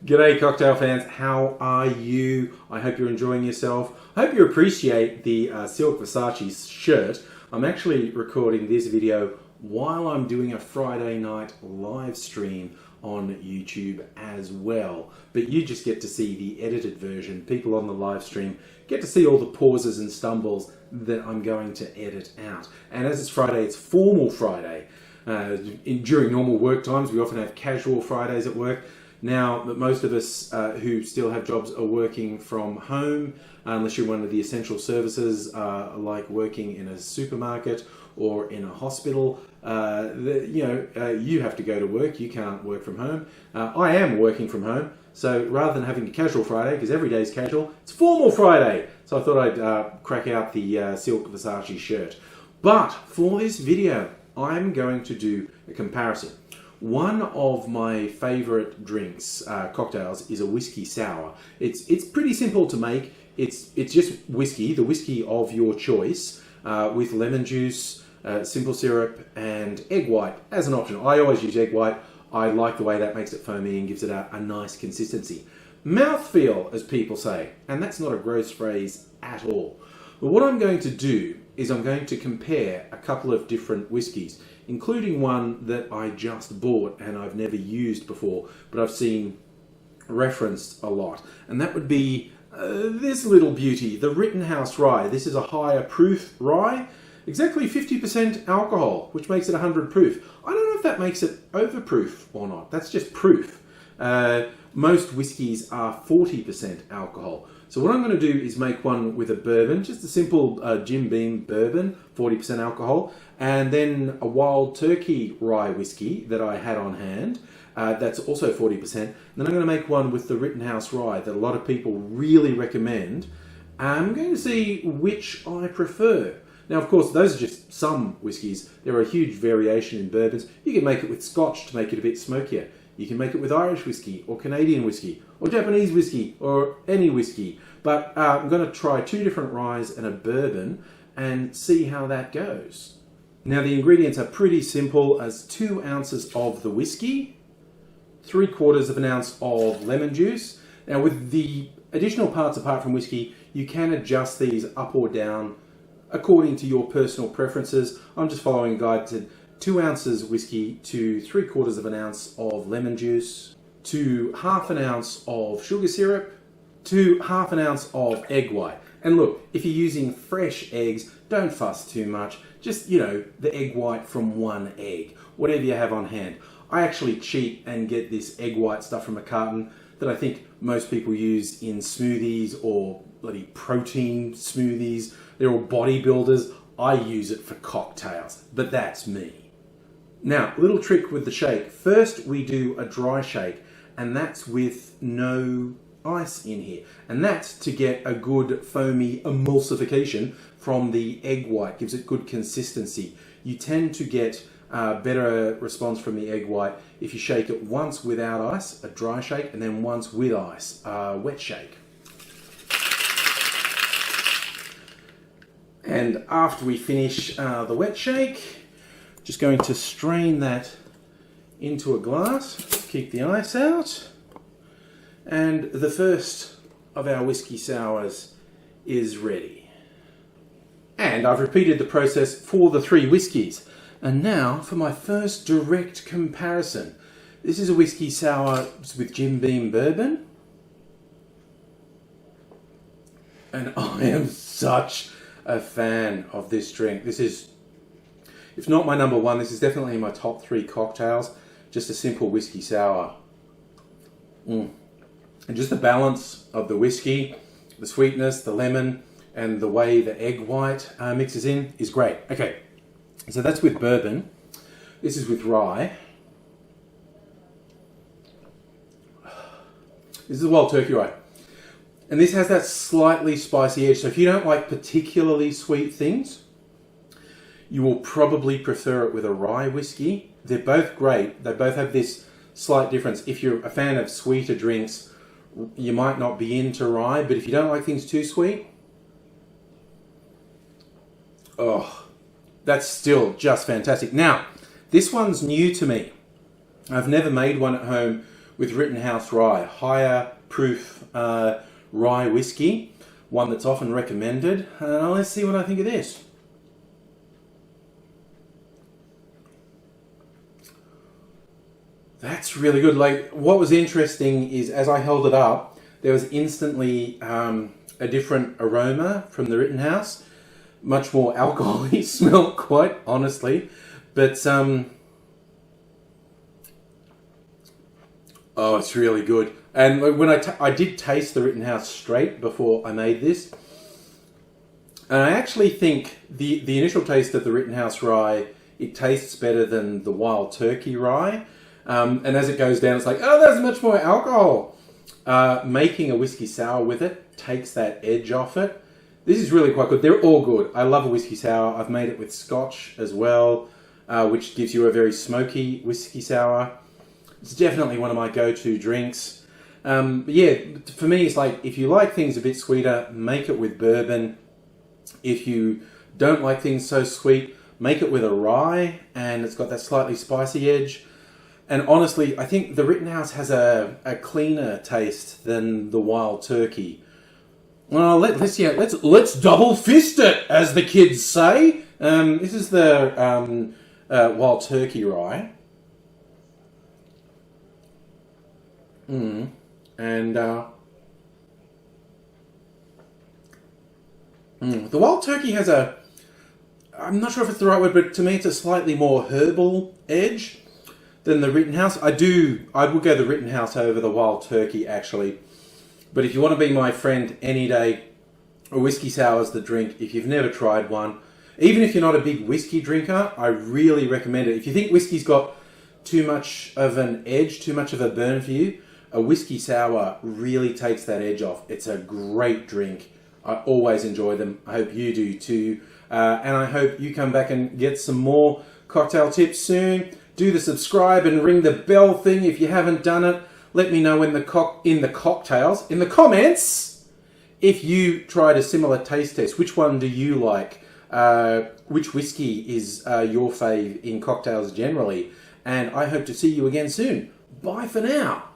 G'day cocktail fans, how are you? I hope you're enjoying yourself. I hope you appreciate the Silk Versace shirt. I'm actually recording this video while I'm doing a Friday night live stream on YouTube as well. But you just get to see the edited version. People on the live stream get to see all the pauses and stumbles that I'm going to edit out. And as it's Friday, it's formal Friday. During normal work times, we often have casual Fridays at work. Now that most of us who still have jobs are working from home, unless you're one of the essential services like working in a supermarket or in a hospital, you have to go to work. You can't work from home. I am working from home, so rather than having a casual Friday, because every day is casual, it's formal Friday. So I thought I'd crack out the Silk Versace shirt. But for this video, I'm going to do a comparison. One of my favorite drinks, cocktails, is a whiskey sour. It's pretty simple to make. It's just whiskey, the whiskey of your choice, with lemon juice, simple syrup, and egg white as an option. I always use egg white. I like the way that makes it foamy and gives it a nice consistency. Mouthfeel, as people say, and that's not a gross phrase at all. But what I'm going to do is I'm going to compare a couple of different whiskies, including one that I just bought and I've never used before, but I've seen referenced a lot. And that would be this little beauty, the Rittenhouse Rye. This is a higher proof rye, exactly 50% alcohol, which makes it 100 proof. I don't know if that makes it overproof or not. That's just proof. Most whiskies are 40% alcohol. So what I'm going to do is make one with a bourbon, just a simple Jim Beam Bourbon, 40% alcohol, and then a Wild Turkey Rye whiskey that I had on hand, that's also 40%. And then I'm going to make one with the Rittenhouse Rye that a lot of people really recommend. I'm going to see which I prefer. Now, of course, those are just some whiskies. There are a huge variation in bourbons. You can make it with Scotch to make it a bit smokier. You can make it with Irish whiskey or Canadian whiskey or Japanese whiskey or any whiskey. But I'm going to try two different ryes and a bourbon and see how that goes. Now the ingredients are pretty simple, as 2 ounces of the whiskey, 3/4 of an ounce of lemon juice. Now with the additional parts apart from whiskey, you can adjust these up or down according to your personal preferences. I'm just following a guide to 2 ounces whiskey to 3/4 of an ounce of lemon juice, to half an ounce of sugar syrup, to half an ounce of egg white. And look, if you're using fresh eggs, don't fuss too much. Just, the egg white from one egg, whatever you have on hand. I actually cheat and get this egg white stuff from a carton that I think most people use in smoothies or bloody protein smoothies. They're all bodybuilders. I use it for cocktails, but that's me. Now, little trick with the shake. First, we do a dry shake, and that's with no ice in here. And that's to get a good foamy emulsification from the egg white. Gives it good consistency. You tend to get better response from the egg white if you shake it once without ice, a dry shake, and then once with ice, a wet shake. And after we finish the wet shake, just going to strain that into a glass, keep the ice out, and the first of our whiskey sours is ready. And I've repeated the process for the 3 whiskies. And now for my first direct comparison. This is a whiskey sour with Jim Beam Bourbon. And I am such a fan of this drink. This is, if not my number 1, this is definitely in my top 3 cocktails. Just a simple whiskey sour. And just the balance of the whiskey, the sweetness, the lemon, and the way the egg white mixes in is great. Okay, so that's with bourbon. This is with rye. This is a Wild Turkey Rye. And this has that slightly spicy edge. So if you don't like particularly sweet things, you will probably prefer it with a rye whiskey. They're both great. They both have this slight difference. If you're a fan of sweeter drinks, you might not be into rye, but if you don't like things too sweet, that's still just fantastic. Now, this one's new to me. I've never made one at home with Rittenhouse Rye, higher proof rye whiskey, one that's often recommended. Let's see what I think of this. That's really good. Like, what was interesting is as I held it up, there was instantly a different aroma from the Rittenhouse, much more alcohol-y smell, quite honestly. But oh, it's really good. And when I did taste the Rittenhouse straight before I made this, and I actually think the initial taste of the Rittenhouse Rye, it tastes better than the Wild Turkey Rye. And as it goes down, it's like, oh, there's much more alcohol. Making a whiskey sour with it takes that edge off it. This is really quite good. They're all good. I love a whiskey sour. I've made it with Scotch as well, which gives you a very smoky whiskey sour. It's definitely one of my go-to drinks. But yeah, for me, it's like, if you like things a bit sweeter, make it with bourbon. If you don't like things so sweet, make it with a rye, and it's got that slightly spicy edge. And honestly, I think the Rittenhouse has a cleaner taste than the Wild Turkey. Well, let's double fist it, as the kids say. This is the Wild Turkey Rye. And the Wild Turkey has I'm not sure if it's the right word, but to me it's a slightly more herbal edge than the Rittenhouse. I would go the Rittenhouse over the Wild Turkey, actually. But if you want to be my friend any day, a whiskey sour is the drink. If you've never tried one, even if you're not a big whiskey drinker, I really recommend it. If you think whiskey's got too much of an edge, too much of a burn for you, a whiskey sour really takes that edge off. It's a great drink. I always enjoy them. I hope you do too. And I hope you come back and get some more cocktail tips soon. Do the subscribe and ring the bell thing if you haven't done it. Let me know in the comments if you tried a similar taste test. Which one do you like? Which whiskey is your fave in cocktails generally? And I hope to see you again soon. Bye for now.